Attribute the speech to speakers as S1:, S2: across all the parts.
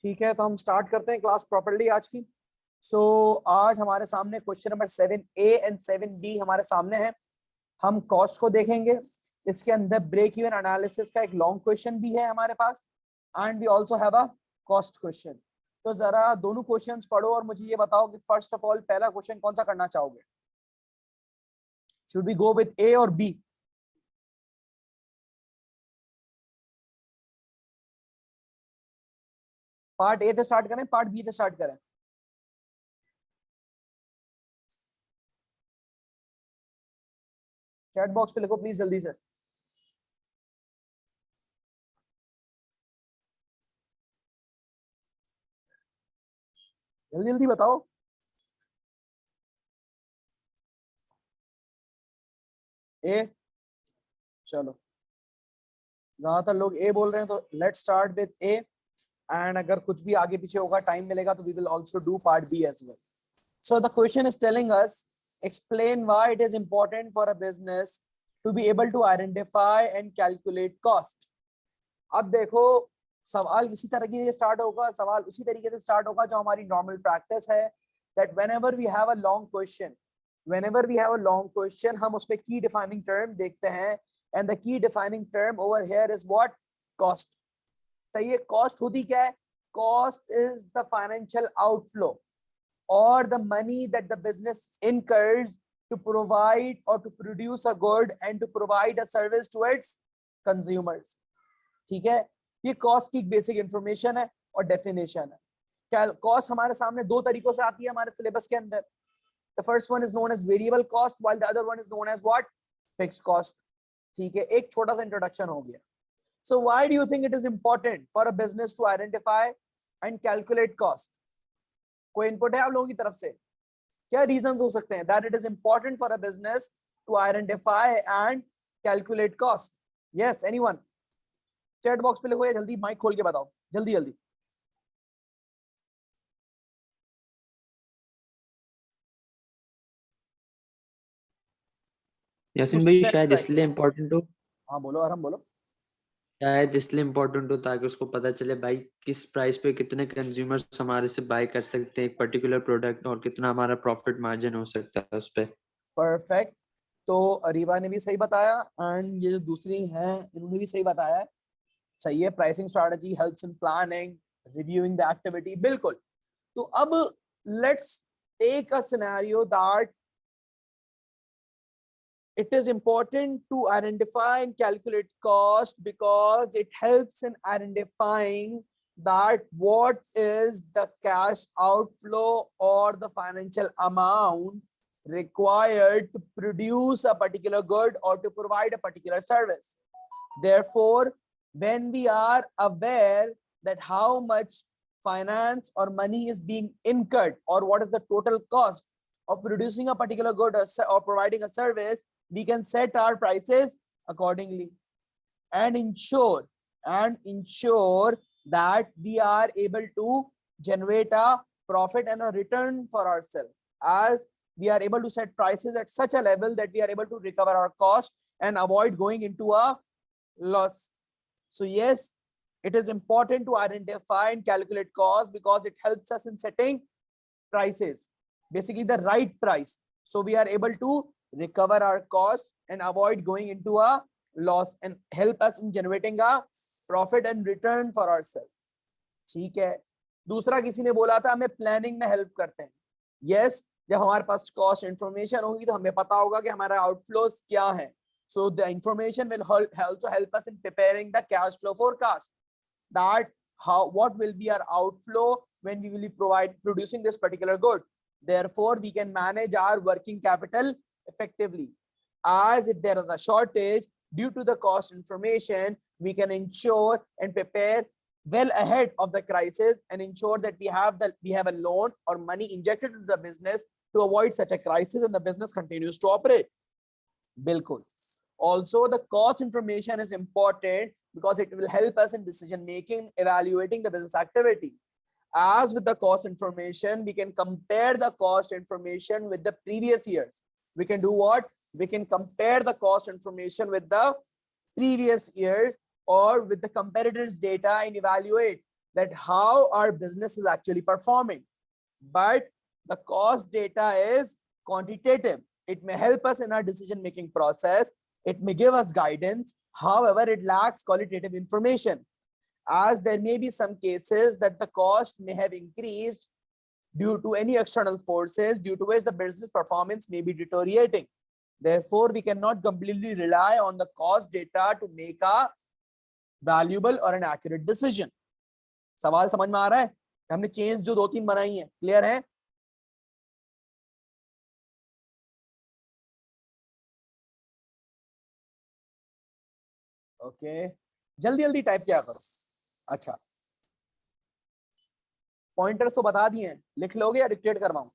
S1: ठीक है, तो हम स्टार्ट करते हैं क्लास प्रॉपर्ली आज की। आज हमारे सामने question number 7A and 7B हमारे सामने है। हम कॉस्ट को देखेंगे। इसके अंदर ब्रेक इवन एनालिसिस का एक लॉन्ग क्वेश्चन भी है हमारे पास, and we also have a cost question. तो जरा दोनों क्वेश्चंस पढ़ो और मुझे ये बताओ कि फर्स्ट ऑफ ऑल पहला क्वेश्चन कौन सा करना चाहोगे? शुड वी गो विद ए और बी? पार्ट ए से स्टार्ट करें, पार्ट बी से स्टार्ट करें? चैट बॉक्स पे लिखो प्लीज जल्दी से। जल्दी जल्दी बताओ। ए, चलो ज्यादातर लोग ए बोल रहे हैं, तो let's start with A. And अगर कुछ भी आगे पीछे होगा, टाइम मिलेगा, तो we will also do part B as well. So the question is telling us, explain why it is important for a business to be able to identify and calculate cost. अब देखो, सवाल इसी तरीके से start होगा, सवाल उसी तरीके से स्टार्ट होगा जो हमारी नॉर्मल प्रैक्टिस है, that whenever we have a long question, हम उसपे की डिफाइनिंग टर्म देखते हैं, and the key defining term over here is what? Cost. सही है। कॉस्ट होती क्या है? Cost is the financial outflow or the money that the business incurs to provide or to produce a good and to provide a service to its consumers. ठीक है, ये cost की basic information है और definition है। क्या cost हमारे सामने दो तरीकों से आती है हमारे सिलेबस के अंदर। The first one is known as variable cost, while the other one is known as what? Fixed cost. ठीक है, एक छोटा सा इंट्रोडक्शन हो गया। So why do you think it is important for a business to identify and calculate cost? कोई input है आप लोगों की तरफ से? क्या रीजंस हो सकते हैं that it is important for a business to identify and calculate cost? Yes, anyone? Chat box पे लिखो या जल्दी माइक खोल के बताओ, जल्दी जल्दी।
S2: यासीन भाई शायद
S1: प्राइस।
S2: इसलिए इम्पोर्टेंट हो
S1: हाँ बोलो, आराम बोलो।
S2: शायद इसलिए इम्पोर्टेंट हो ताकि उसको पता चले भाई किस प्राइस पे कितने कंज्यूमर्स हमारे से बाय कर सकते हैं एक पर्टिकुलर प्रोडक्ट और कितना हमारा प्रॉफिट मार्जिन हो सकता है उस पे।
S1: परफेक्ट। तो अरीबा ने भी सही बताया एंड ये जो दूसरी हैं इन्होंने भी सही बताया है। सही है, pricing strategy helps in planning, reviewing the activity. बिल्कुल। तो अब let's take a scenario that it is important to identify and calculate cost because it helps in identifying that what is the cash outflow or the financial amount required to produce a particular good or to provide a particular service. Therefore, when we are aware that how much finance or money is being incurred or what is the total cost of producing a particular good or providing a service, we can set our prices accordingly and ensure that we are able to generate a profit and a return for ourselves, as we are able to set prices at such a level that we are able to recover our cost and avoid going into a loss. So yes, it is important to identify and calculate cost because it helps us in setting prices, basically the right price, so we are able to recover our cost and avoid going into a loss and help us in generating a profit and return for ourselves. ठीक है। दूसरा किसी ने बोला था हमें planning में help करते हैं। यस, जब हमारे पास कॉस्ट इंफॉर्मेशन होगी तो हमें पता होगा कि हमारा आउटफ्लोस क्या है। So the information will also help us in preparing the cash flow forecast, that what will be our outflow when we will be producing this particular good. Therefore, we can manage our working capital effectively. As if there is a shortage due to the cost information, we can ensure and prepare well ahead of the crisis and ensure that we have a loan or money injected into the business to avoid such a crisis and the business continues to operate. Bilkul. Also, the cost information is important because it will help us in decision making, evaluating the business activity. As with the cost information, we can compare the cost information with the previous years. We can do what? We can compare the cost information with the previous years or with the competitors' data and evaluate that how our business is actually performing. But the cost data is quantitative. It may help us in our decision making process. It may give us guidance. However, it lacks qualitative information, as there may be some cases that the cost may have increased due to any external forces, due to which the business performance may be deteriorating. Therefore, we cannot completely rely on the cost data to make a valuable or an accurate decision. सवाल समझ में आ रहा है? हमने change जो 2-3 बनाई है, clear है? ओके, जल्दी जल्दी टाइप किया करो. अच्छा, पॉइंटर्स तो बता दिए हैं, लिख लोगे या डिक्टेट करवाऊं?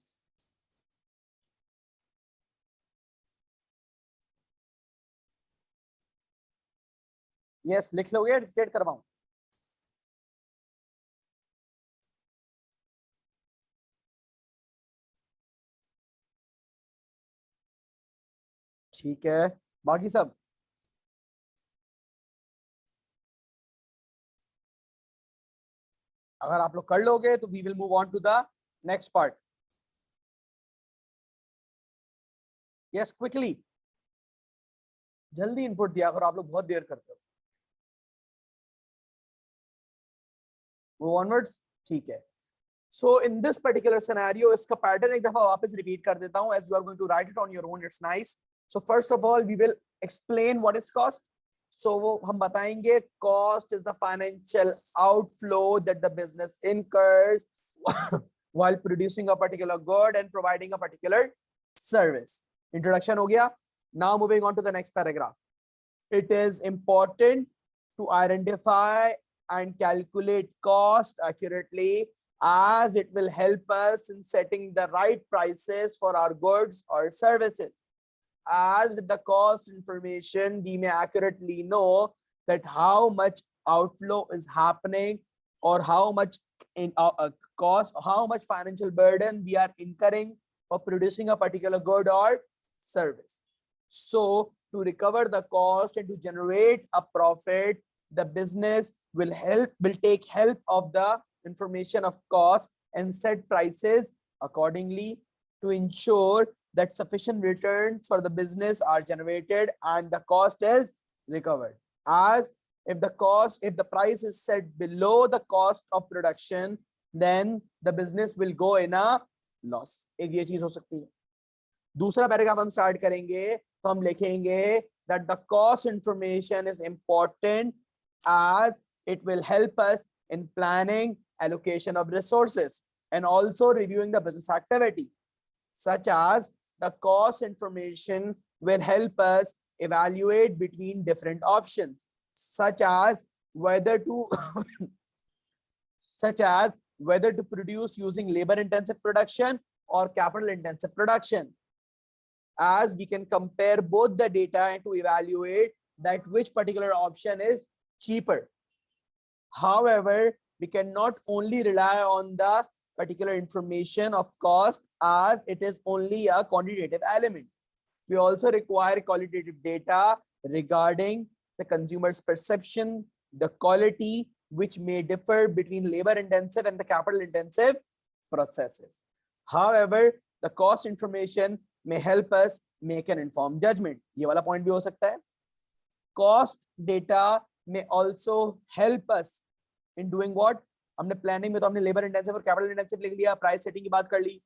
S1: यस, लिख लोगे या डिक्टेट करवाऊं? ठीक है, बाकी सब अगर आप लोग कर लोगे तो we will move on to the next part. Yes, quickly, जल्दी इनपुट दिया करो, आप लोग बहुत देर करते हो. मूव ऑनवर्ड्स, ठीक है. So in this particular scenario, इसका पैटर्न एक दफा वापस रिपीट कर देता हूं, as you are going to write it on your own. It's nice. So first of all, we will explain what is cost. So वो हम बताएंगे cost is the financial outflow that the business incurs while producing a particular good and providing a particular service. Introduction हो गया. Now moving on to the next paragraph. It is important to identify and calculate cost accurately, as it will help us in setting the right prices for our goods or services. As with the cost information, we may accurately know that how much outflow is happening, or how much in cost, how much financial burden we are incurring for producing a particular good or service. So to recover the cost and to generate a profit, the business will take help of the information of cost and set prices accordingly to ensure that sufficient returns for the business are generated and the cost is recovered. As if the price is set below the cost of production, then the business will go in a loss. एक ये चीज हो सकती है. दूसरा paragraph हम start करेंगे तो हम लिखेंगे that the cost information is important, as it will help us in planning allocation of resources and also reviewing the business activity, such as the cost information will help us evaluate between different options, such as whether to produce using labor intensive production or capital intensive production, as we can compare both the data and to evaluate that which particular option is cheaper. However, we cannot only rely on the particular information of cost, as it is only a quantitative element. We also require qualitative data regarding the consumer's perception, the quality, which may differ between labor intensive and the capital intensive processes. However, the cost information may help us make an informed judgment. ये वाला point भी हो सकता है. Cost data may also help us in doing what? हमने planning में तो हमने लेबर इंटेंसिव और कैपिटल इंटेंसिव लिख लिया, प्राइस सेटिंग की बात कर ली.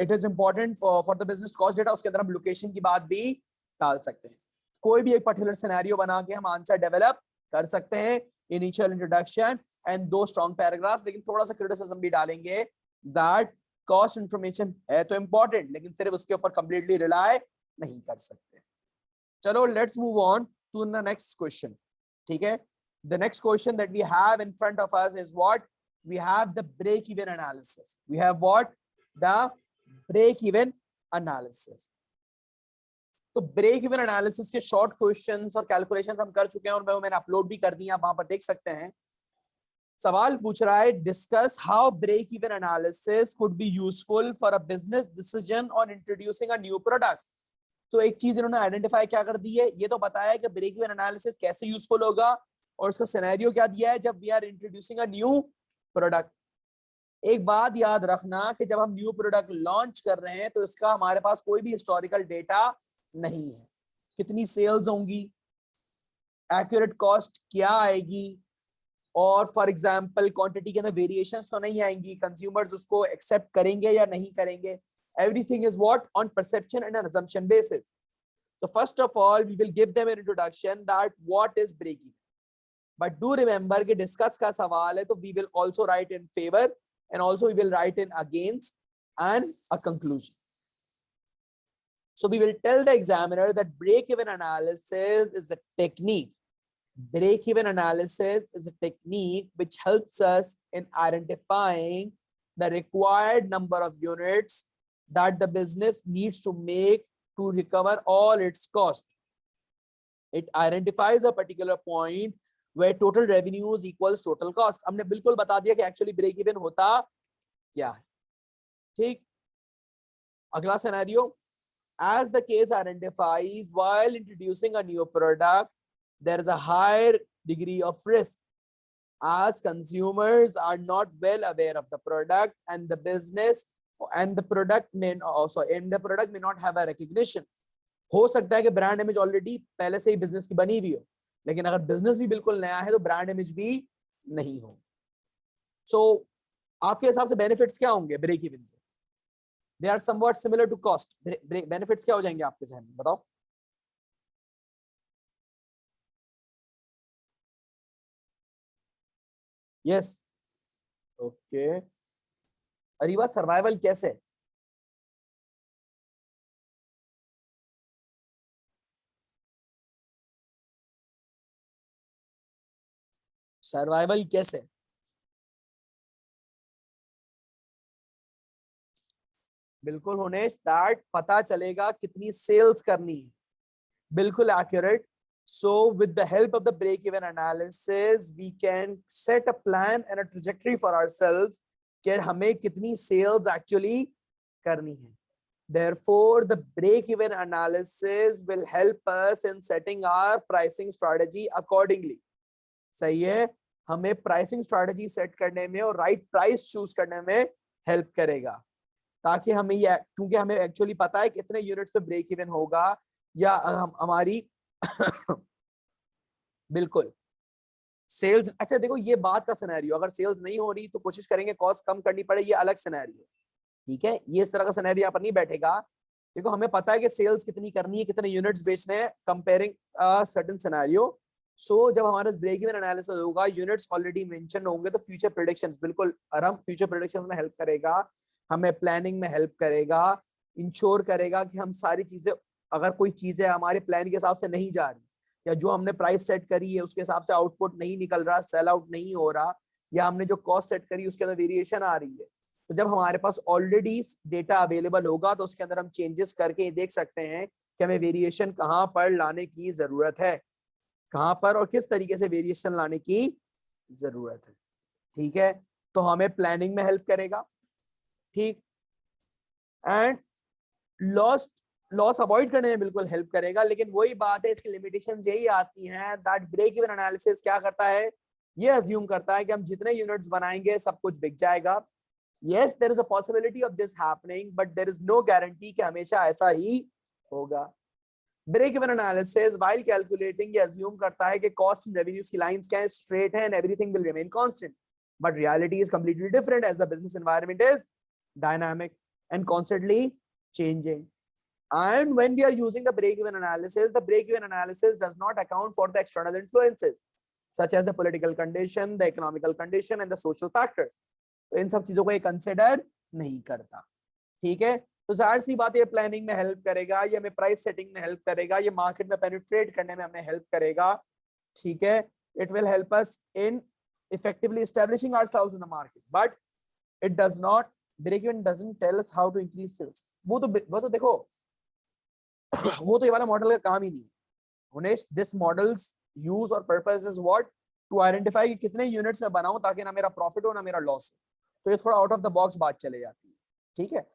S1: It is important for the business cost data, उसके अंदर हम लोकेशन की बात भी डाल सकते हैं. कोई भी एक पर्टिकुलर सिनेरियो बना के हम आंसर डेवलप कर सकते हैं. Initial introduction and 2 strong paragraphs, लेकिन थोड़ा सा क्रिटिसिज्म भी डालेंगे दैट कॉस्ट इंफॉर्मेशन है तो इंपॉर्टेंट, लेकिन सिर्फ उसके ऊपर कंप्लीटली रिलाय नहीं कर सकते. चलो, let's move on to the next question. ठीक है, the next question that we have in front of us is what? We have the break-even analysis. We have what? The break-even analysis. तो break-even analysis के short questions और calculations हम कर चुके हैं, और मैंने upload भी कर दी, आप वहां पर देख सकते हैं. सवाल पूछ रहा है, discuss how break-even analysis could be useful for a business decision on introducing a new product. तो एक चीज इन्होंने आइडेंटिफाई क्या कर दी है, ये तो बताया है कि ब्रेक इवन एनालिसिस कैसे यूजफुल होगा और उसका सिनेरियो क्या दिया है, जब we are introducing a new product. एक बात याद रखना कि जब हम न्यू प्रोडक्ट लॉन्च कर रहे हैं तो इसका हमारे पास कोई भी हिस्टोरिकल डेटा नहीं है। कितनी सेल्स होंगी, एक्यूरेट कॉस्ट क्या आएगी, और फॉर एग्जांपल क्वांटिटी के अंदर वेरिएशंस तो नहीं आएंगी, कंज्यूमर्स उसको एक्सेप्ट करेंगे या नहीं करेंगे। Everything is what on perception and an assumption basis. So first of all, we will give them an introduction that what is break even. But do remember कि discuss का सवाल है तो we will also write in favor and also we will write in against and a conclusion. So we will tell the examiner that break-even analysis is a technique. Break-even analysis is a technique which helps us in identifying the required number of units that the business needs to make to recover all its cost. It identifies a particular point where total revenues equals total cost. हमने बिल्कुल बता दिया कि actually break even होता क्या है। ठीक, अगला scenario, as the case identifies, while introducing a new product, there is a higher degree of risk as consumers are not well aware of the product and the business and the product may not have a recognition. हो सकता है कि brand image already पहले से ही business की बनी हुई हो, लेकिन अगर बिजनेस भी बिल्कुल नया है तो ब्रांड इमेज भी नहीं हो। सो आपके हिसाब से बेनिफिट्स क्या होंगे ब्रेक इवन के? They are somewhat similar to cost. Benefits क्या हो जाएंगे आपके जहन में, बताओ? Yes, okay. अरीबा, सर्वाइवल कैसे? सर्वाइवल कैसे? बिल्कुल होने स्टार्ट, पता चलेगा कितनी सेल्स करनी है, बिल्कुल accurate. So with the help of the break-even analysis, we can set a plan and a trajectory for ourselves कि हमें कितनी sales actually करनी है। Therefore, the break-even analysis will help us in setting our pricing strategy accordingly. सही है, हमें pricing strategy set करने में और right price choose करने में help करेगा, ताकि हमें ये, क्योंकि हमें एक्चुअली पता है कितने यूनिट्स पे ब्रेक इवन होगा या हमारी बिल्कुल सेल्स। अच्छा देखो, ये बात का सिनेरियो, अगर सेल्स नहीं हो रही तो कोशिश करेंगे कॉस्ट कम करनी पड़े, ये अलग सिनेरियो। ठीक है, ये इस तरह का सिनेरियो यहाँ पर नहीं बैठेगा। देखो हमें पता है कि सेल्स कितनी करनी है, कितने यूनिट्स बेचने हैं, कंपेयरिंग सर्टेन सिनेरियो। सो जब हमारा ब्रेक इवन एनालिसिस होगा, यूनिट्स ऑलरेडी मेंशन होंगे, तो फ्यूचर प्रेडिक्शंस, बिल्कुल आराम, फ्यूचर प्रेडिक्शंस में हेल्प करेगा, हमें प्लानिंग में हेल्प करेगा, इंश्योर करेगा कि हम सारी चीजें, अगर कोई चीजें हमारे प्लान के हिसाब से नहीं जा रही या जो हमने प्राइस सेट करी है उसके हिसाब से आउटपुट नहीं निकल रहा, सेल आउट नहीं हो रहा, या हमने जो कॉस्ट सेट करी उसके अंदर वेरिएशन आ रही है, तो जब हमारे पास ऑलरेडी डेटा अवेलेबल होगा तो उसके अंदर हम चेंजेस करके देख सकते हैं कि हमें वेरिएशन कहाँ पर लाने की जरूरत है, कहाँ पर और किस तरीके से वेरिएशन लाने की जरूरत है। ठीक है, तो हमें प्लानिंग में हेल्प करेगा। ठीक, एंड लॉस अवॉइड करने में बिल्कुल हेल्प करेगा। लेकिन वही बात है, इसकी लिमिटेशंस यही आती हैं दैट ब्रेक इवन एनालिसिस क्या करता है, ये अज्यूम करता है कि हम जितने यूनिट्स बनाएंगे सब कुछ बिक जाएगा। Yes, there is a possibility of this happening, but there is no guarantee कि हमेशा ऐसा ही होगा। Break even analysis while calculating ये अज्यूम करता है कि कॉस्ट एंड रेवेन्यूज की लाइंस क्या है, स्ट्रेट है and everything will remain constant, but reality is completely different as the business environment is dynamic and constantly changing. And when we are using the break-even analysis does not account for the external influences such as the political condition, the economical condition and the social factors. तो इन सब चीजों को ये consider नहीं करता। ठीक है, तो जाहिर सी बात, ये प्लानिंग में हेल्प करेगा, ये हमें प्राइस सेटिंग में हेल्प करेगा, ये मार्केट में पेनिट्रेट करने में हमें हेल्प करेगा। ठीक है, it will help us in effectively establishing ourselves in the market, but it does not, break even doesn't tell us how to increase sales. वो तो देखो वो तो ये वाला मॉडल का काम ही नहीं है। उन्हें दिस मॉडल्स यूज और purpose is what, to identify कि कितने यूनिट्स में बनाऊं ताकि ना मेरा प्रॉफिट हो ना मेरा लॉस हो। तो ये थोड़ा आउट ऑफ द बॉक्स बात चले जाती है। ठीक है,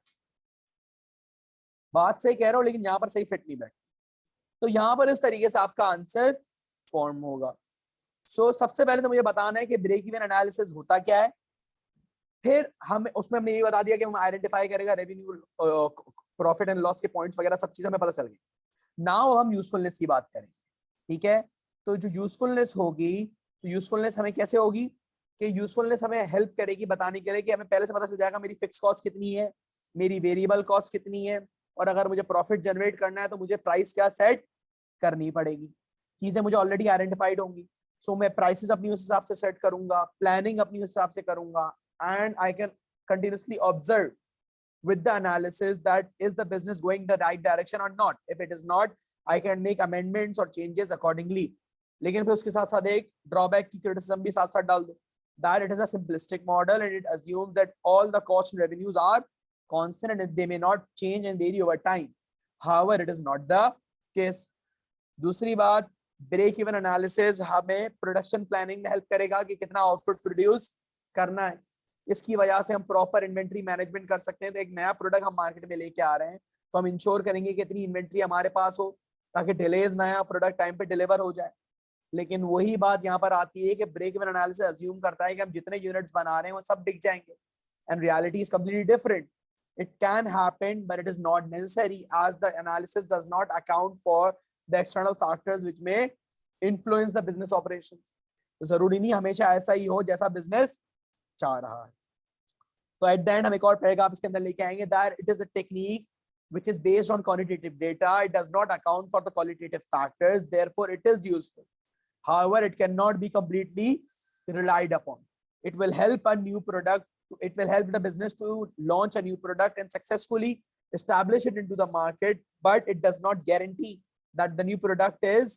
S1: बात सही कह रहा हूं लेकिन यहाँ पर सही फिट नहीं बैठती। तो यहाँ पर इस तरीके से आपका आंसर फॉर्म होगा। सबसे पहले तो मुझे बताना है कि ब्रेक इवन एनालिसिस होता क्या है, फिर हम उसमें हमने ये बता दिया कि हम आइडेंटिफाई करेगा रेवेन्यू, प्रॉफिट एंड लॉस के पॉइंट्स वगैरह सब चीज हमें पता चल गई। नाउ हम यूजफुलनेस की बात करें, ठीक है। तो जो यूजफुलनेस होगी, तो यूजफुलनेस हमें कैसे होगी कि यूजफुलनेस हमें हेल्प करेगी बताने के लिए कि हमें पहले से पता चल जाएगा मेरी फिक्स कॉस्ट कितनी है, मेरी वेरिएबल कॉस्ट कितनी है, और अगर मुझे प्रॉफिट जनरेट करना है तो मुझे प्राइस क्या सेट करनी पड़ेगी। चीजें मुझे ऑलरेडी आइडेंटिफाइड होंगी, सो मैं प्राइसेस अपनी उस हिसाब से सेट करूंगा, प्लानिंग अपनी उस हिसाब से करूंगा, and I can continuously observe with the analysis that is the business going the right direction or not. If it is not, I can make amendments or changes accordingly. लेकिन फिर उसके साथ साथ एक ड्रॉबैक की क्रिटिसिज्म भी साथ साथ डाल दो, that it is a simplistic model and it assumes that all the costs and revenues are constant and they may not change and vary over time. However, it is not the case. दूसरी बात, break even analysis हमें production planning में help करेगा कि कितना output produce करना है। इसकी वजह से हम प्रॉपर इन्वेंट्री मैनेजमेंट कर सकते हैं। तो एक नया प्रोडक्ट हम मार्केट में लेके आ रहे हैं तो हम इंश्योर करेंगे कि इतनी इन्वेंट्री हमारे पास हो ताकि डिलेज ना आए, प्रोडक्ट टाइम पे डिलीवर हो जाए। लेकिन वही बात यहाँ पर आती है कि ब्रेक इवन एनालिसिस अज्यूम करता है कि हम जितने यूनिट्स बना रहे हैं वो सब बिक जाएंगे, and reality is completely different. It can happen, but it is not necessary as the analysis does not account for the external factors which may influence the business operations. तो जरूरी नहीं हमेशा ऐसा ही हो जैसा बिजनेस चाह रहा है। तो एट द एंड हम एक और पैराग्राफ इसके अंदर लेके आएंगे, that it is a technique which is based on quantitative data. It does not account for the qualitative factors, therefore it is useful. However, it cannot be completely relied upon. It will help a new product, it will help the business to launch a new product and successfully establish it into the market, but it does not guarantee that the new product is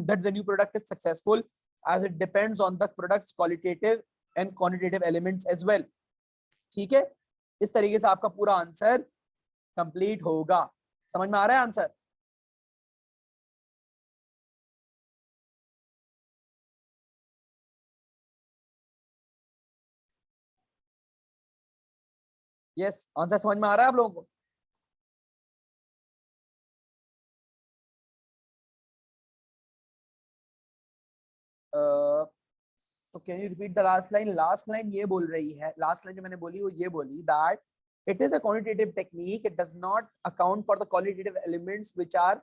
S1: that the new product is successful, as it depends on the product's qualitative and quantitative elements as well. ठीक है, इस तरीके से आपका पूरा answer complete होगा। समझ में आ रहा है आंसर? यस, आंसर समझ में आ रहा है आप लोगों को? तो can you repeat the last line? Last line ये बोल रही है, लास्ट लाइन जो मैंने बोली वो ये बोली that it is a quantitative technique, it does not account for the qualitative elements which are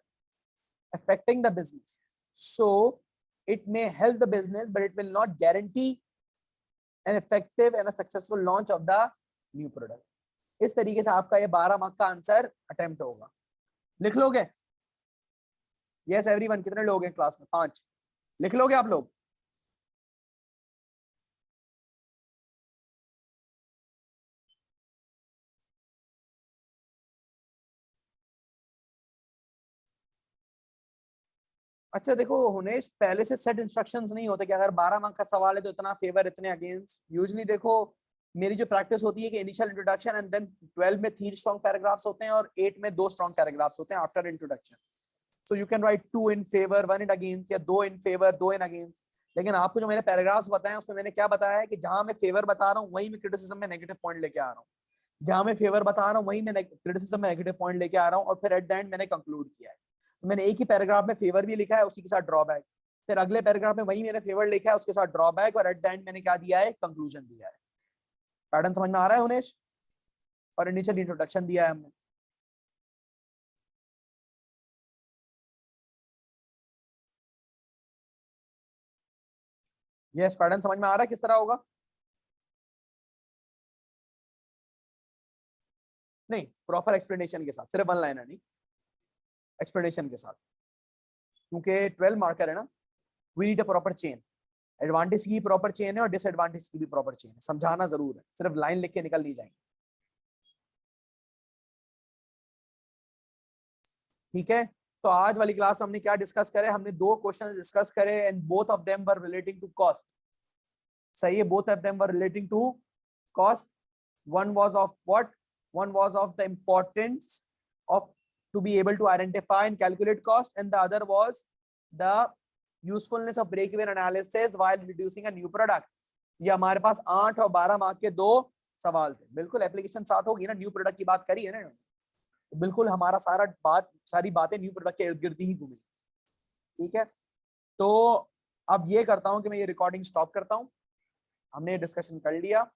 S1: affecting the business, so it may help the business but it will not guarantee an effective and a successful launch of the new product. इस तरीके से आपका ये 12 mark का answer attempt होगा। लिख लोगे? Yes everyone, कितने लोग हैं क्लास में? 5। लिख लोगे आप लोग? अच्छा देखो हुनेश, पहले से सेट इंस्ट्रक्शंस नहीं होते कि अगर 12 मार्क का सवाल है तो इतना फेवर इतने अगेंस्ट। यूजुअली देखो मेरी जो प्रैक्टिस होती है कि इनिशियल इंट्रोडक्शन एंड देन 12 में 3 स्ट्रॉन्ग पैराग्राफ्स होते हैं और 8 में 2 स्ट्रॉन्ग पैराग्राफ्स होते हैं after introduction. So you can write 2 in favour 1 in against, या 2 इन फेवर 2 इन अगेंस्ट। लेकिन आपको जो मैंने पैराग्राफ्स बताए उसमें मैंने क्या बताया है कि जहां मैं फेवर बता रहा हूँ वहीं मैं क्रिटिसिज्म में नेगेटिव पॉइंट लेके आ रहा हूँ, जहां मैं फेवर बता रहा हूँ वहीं मैं क्रिटिसिज्म में नेगेटिव पॉइंट लेके आ रहा हूँ, और फिर एट द एंड मैंने कंक्लूड किया है। मैंने एक ही पैराग्राफ में फेवर भी लिखा है, उसी के साथ ड्रॉबैक, फिर अगले पैराग्राफ में वही मैंने फेवर लिखा है उसके साथ ड्रॉबैक, और एट द एंड मैंने क्या दिया है? कंक्लूजन दिया है। पैटर्न समझ में आ रहा है उनेश? और इनिशियल इंट्रोडक्शन दिया है हमने। यस, पैटर्न समझ में आ रहा है किस तरह होगा? नहीं, प्रॉपर एक्सप्लेनेशन के साथ, सिर्फ वन लाइनर नहीं, एक्सप्लेनेशन के साथ, क्योंकि 12 मार्कर है ना, we need a proper chain. Advantage की प्रॉपर चेन है और डिसएडवांटेज की भी प्रॉपर चेन है, समझाना जरूर है, सिर्फ लाइन लिख के निकल नहीं जाएंगे। ठीक है, तो आज वाली क्लास में हमने क्या डिस्कस करे? हमने 2 क्वेश्चन डिस्कस करे and both of them were relating to cost. सही है, both of them were relating to cost. One was of what? One was of the importance of to be able to identify and calculate cost, and the other was the usefulness of break even analysis while introducing a new product. ये हमारे पास 8 और 12 mark के 2 सवाल थे। बिल्कुल application साथ होगी ना, न्यू प्रोडक्ट की बात करी है ना, तो बिल्कुल हमारा सारी बातें न्यू प्रोडक्ट के इर्द गिर्द ही घूमी। ठीक है, तो अब ये करता हूँ कि मैं ये रिकॉर्डिंग स्टॉप करता हूँ। हमने ये डिस्कशन कर लिया।